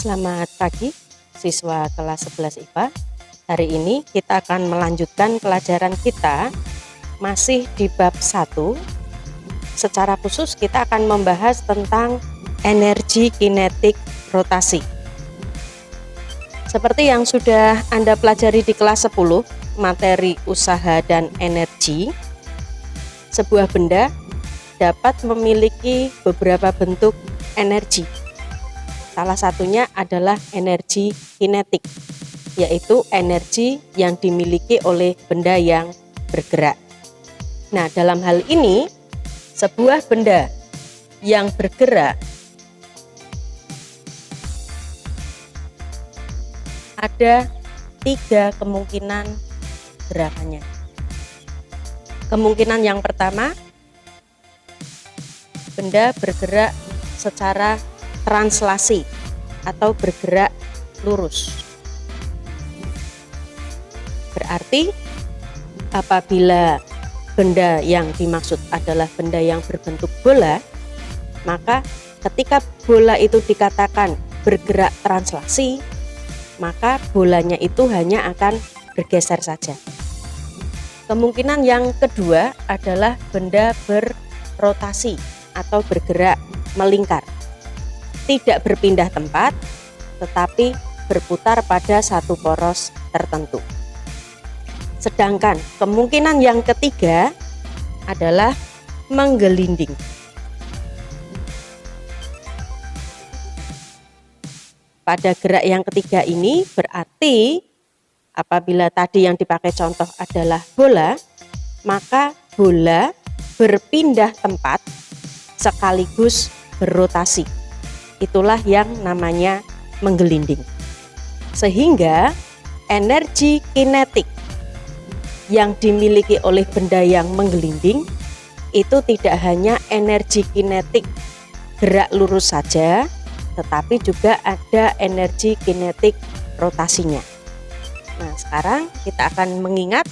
Selamat pagi siswa kelas 11 IPA. Hari ini kita akan melanjutkan pelajaran kita masih di bab 1. Secara khusus kita akan membahas tentang energi kinetik rotasi. Seperti yang sudah Anda pelajari di kelas 10, materi usaha dan energi, sebuah benda dapat memiliki beberapa bentuk energi. Salah satunya adalah energi kinetik, yaitu energi yang dimiliki oleh benda yang bergerak. Nah, dalam hal ini, sebuah benda yang bergerak ada 3 kemungkinan gerakannya. Kemungkinan yang pertama, benda bergerak secara translasi atau bergerak lurus. Berarti apabila benda yang dimaksud adalah benda yang berbentuk bola, maka ketika bola itu dikatakan bergerak translasi, maka bolanya itu hanya akan bergeser saja. Kemungkinan yang kedua adalah benda berrotasi atau bergerak melingkar. Tidak berpindah tempat, tetapi berputar pada satu poros tertentu. Sedangkan kemungkinan yang ketiga adalah menggelinding. Pada gerak yang ketiga ini berarti apabila tadi yang dipakai contoh adalah bola, maka bola berpindah tempat sekaligus berrotasi. Itulah yang namanya menggelinding. Sehingga energi kinetik yang dimiliki oleh benda yang menggelinding itu tidak hanya energi kinetik gerak lurus saja, tetapi juga ada energi kinetik rotasinya. Nah, sekarang kita akan mengingat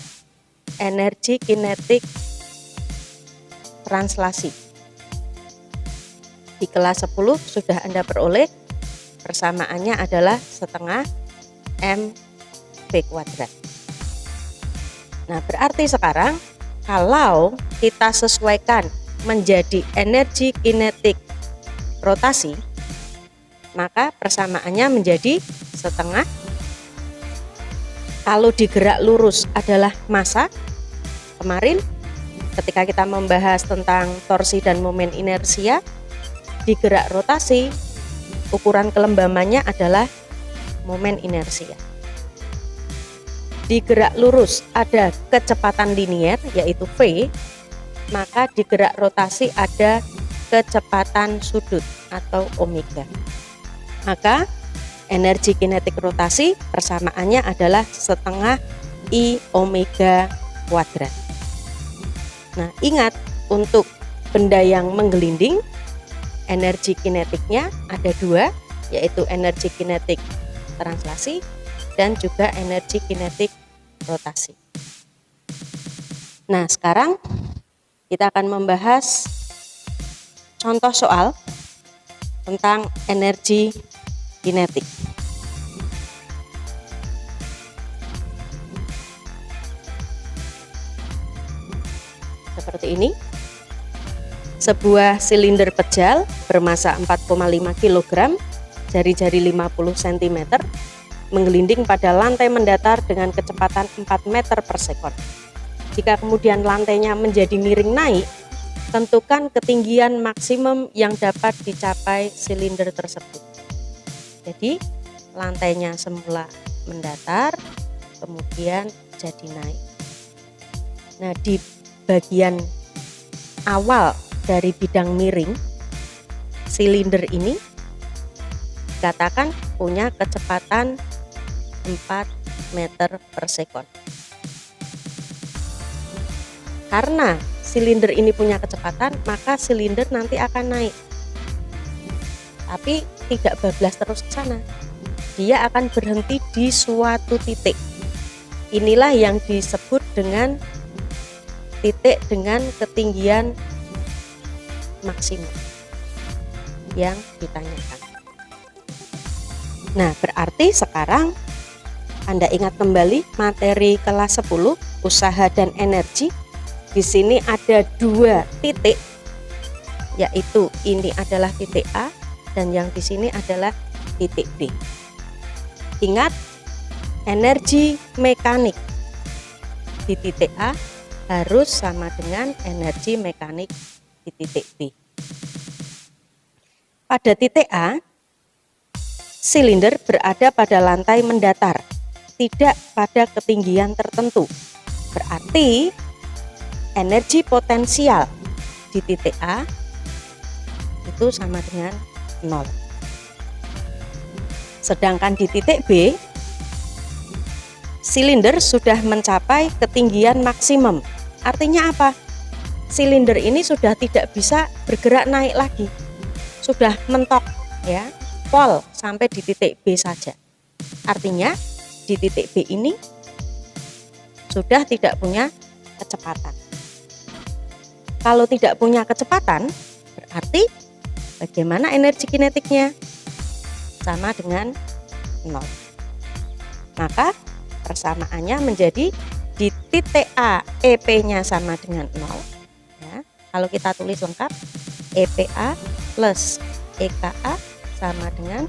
energi kinetik translasi. Di kelas 10 sudah Anda peroleh, persamaannya adalah setengah mv². Nah, berarti sekarang kalau kita sesuaikan menjadi energi kinetik rotasi, maka persamaannya menjadi setengah. Kalau digerak lurus adalah massa. Kemarin ketika kita membahas tentang torsi dan momen inersia, di gerak rotasi ukuran kelembamannya adalah momen inersia. Di gerak lurus ada kecepatan linier yaitu V, maka di gerak rotasi ada kecepatan sudut atau omega. Maka energi kinetik rotasi persamaannya adalah setengah I omega kuadrat. Nah, ingat untuk benda yang menggelinding, energi kinetiknya ada 2, yaitu energi kinetik translasi dan juga energi kinetik rotasi. Nah, sekarang kita akan membahas contoh soal tentang energi kinetik. Seperti ini. Sebuah silinder pejal bermassa 4,5 kg, jari-jari 50 cm, menggelinding pada lantai mendatar dengan kecepatan 4 meter per sekon. Jika kemudian lantainya menjadi miring naik, tentukan ketinggian maksimum yang dapat dicapai silinder tersebut. Jadi, lantainya semula mendatar, kemudian jadi naik. Nah, di bagian awal dari bidang miring silinder ini dikatakan punya kecepatan 4 meter per sekon. Karena silinder ini punya kecepatan, maka silinder nanti akan naik. Tapi tidak bablas terus ke sana. Dia akan berhenti di suatu titik. Inilah yang disebut dengan titik dengan ketinggian maksimum yang ditanyakan. Nah, berarti sekarang Anda ingat kembali materi kelas 10 usaha dan energi. Di sini ada 2 titik, yaitu ini adalah titik A dan yang di sini adalah titik B. Ingat, energi mekanik di titik A harus sama dengan energi mekanik di titik B. Pada titik A, silinder berada pada lantai mendatar, tidak pada ketinggian tertentu. Berarti energi potensial di titik A itu sama dengan 0. Sedangkan di titik B, silinder sudah mencapai ketinggian maksimum. Artinya apa? Silinder ini sudah tidak bisa bergerak naik lagi. Sudah mentok ya, pol sampai di titik B saja. Artinya di titik B ini sudah tidak punya kecepatan. Kalau tidak punya kecepatan, berarti bagaimana energi kinetiknya? Sama dengan 0. Maka persamaannya menjadi di titik A EP-nya sama dengan 0. Ya, kalau kita tulis lengkap, EPA plus EKA sama dengan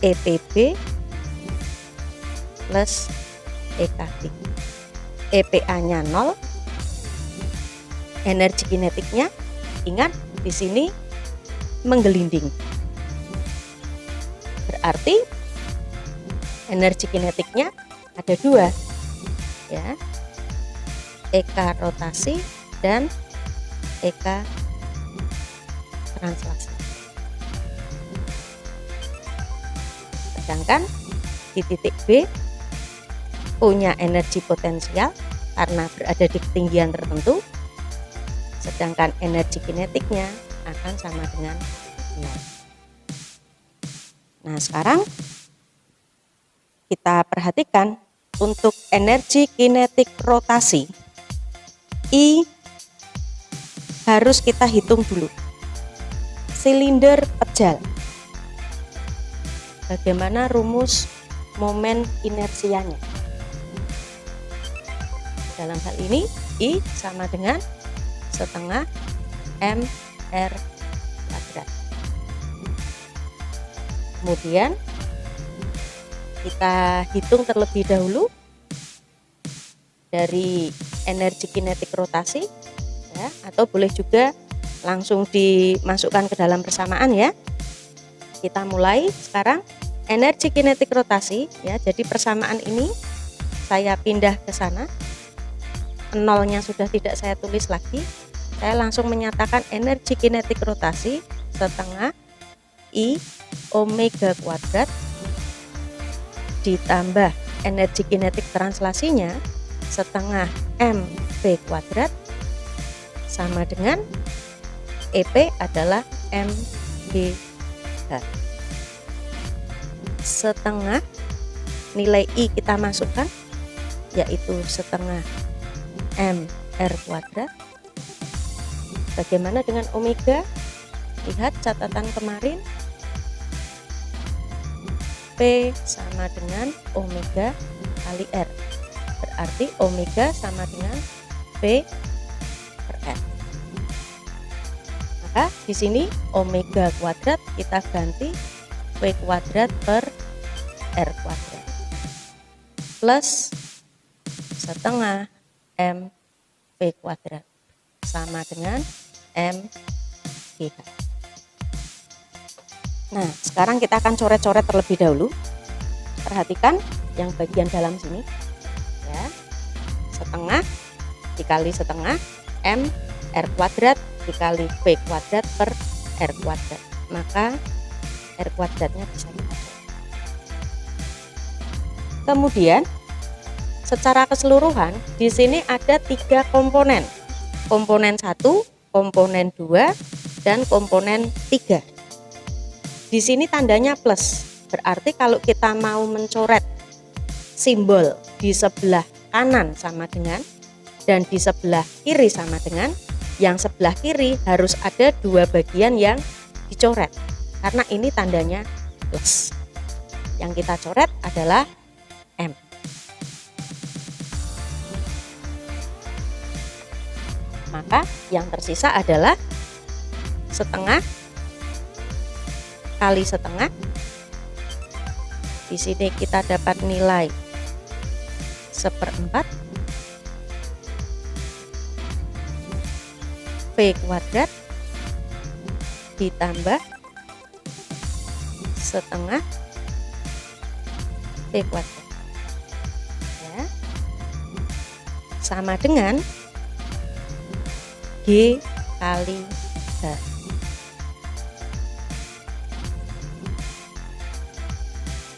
EPB plus EKB. EPA-nya 0, energi kinetiknya, ingat di sini menggelinding. Berarti energi kinetiknya ada 2, ya, EK rotasi dan EK translasi. Sedangkan di titik B punya energi potensial karena berada di ketinggian tertentu, sedangkan energi kinetiknya akan sama dengan 0. Nah, sekarang kita perhatikan untuk energi kinetik rotasi, I harus kita hitung dulu. Silinder pejal. Bagaimana rumus momen inersianya? Dalam hal ini I sama dengan setengah mr kuadrat. Kemudian kita hitung terlebih dahulu dari energi kinetik rotasi, ya, atau boleh juga langsung dimasukkan ke dalam persamaan ya. Kita mulai sekarang energi kinetik rotasi ya. Jadi persamaan ini saya pindah ke sana. Nolnya sudah tidak saya tulis lagi. Saya langsung menyatakan energi kinetik rotasi setengah I omega kuadrat ditambah energi kinetik translasinya setengah mv kuadrat sama dengan EP adalah mgh. Setengah nilai I kita masukkan yaitu setengah mr kuadrat. Bagaimana dengan omega? Lihat catatan kemarin, P sama dengan omega kali R. Berarti omega sama dengan P per R. Maka di sini omega kuadrat kita ganti P kuadrat per R kuadrat plus setengah M P kuadrat sama dengan MGH. Nah, sekarang kita akan coret-coret terlebih dahulu. Perhatikan yang bagian dalam sini ya. Setengah dikali setengah M R kuadrat dikali V kuadrat per R kuadrat. Maka R kuadratnya bisa kita cari. Kemudian secara keseluruhan di sini ada 3 komponen. Komponen 1, komponen 2, dan komponen 3. Di sini tandanya plus. Berarti kalau kita mau mencoret simbol di sebelah kanan sama dengan dan di sebelah kiri sama dengan, yang sebelah kiri harus ada 2 bagian yang dicoret karena ini tandanya plus. Yang kita coret adalah M. Maka yang tersisa adalah setengah kali setengah. Di sini kita dapat nilai 1/4 V kuadrat ditambah setengah V kuadrat, ya, sama dengan G kali H.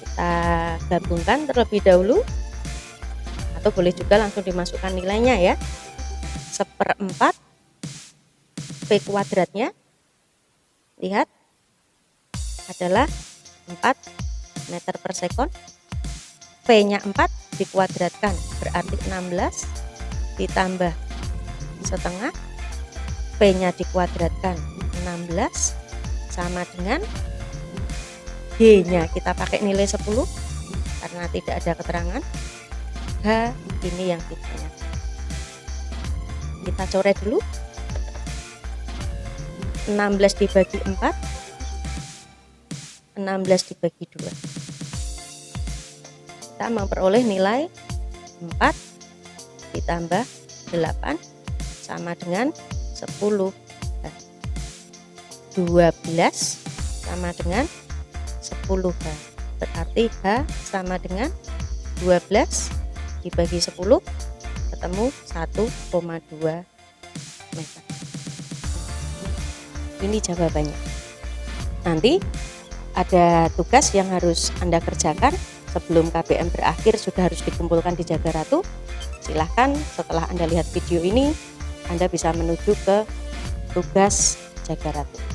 Kita gabungkan terlebih dahulu, atau boleh juga langsung dimasukkan nilainya ya. 1/4 V kuadratnya, lihat, adalah 4 meter per sekon. V-nya 4 dikuadratkan berarti 16 ditambah setengah V-nya dikuadratkan 16 sama dengan G-nya kita pakai nilai 10 karena tidak ada keterangan. H ini yang kitanya. Kita coret dulu. 16 dibagi 4, 16 dibagi 2. Kita memperoleh nilai 4 ditambah 8 sama dengan 10. 12 sama dengan 10H. Berarti H sama dengan 12 dibagi 10 ketemu 1,2 meter. Ini jawabannya. Nanti ada tugas yang harus Anda kerjakan sebelum KBM berakhir, sudah harus dikumpulkan di Jaga Ratu. Silahkan setelah Anda lihat video ini, Anda bisa menuju ke tugas Jaga Ratu.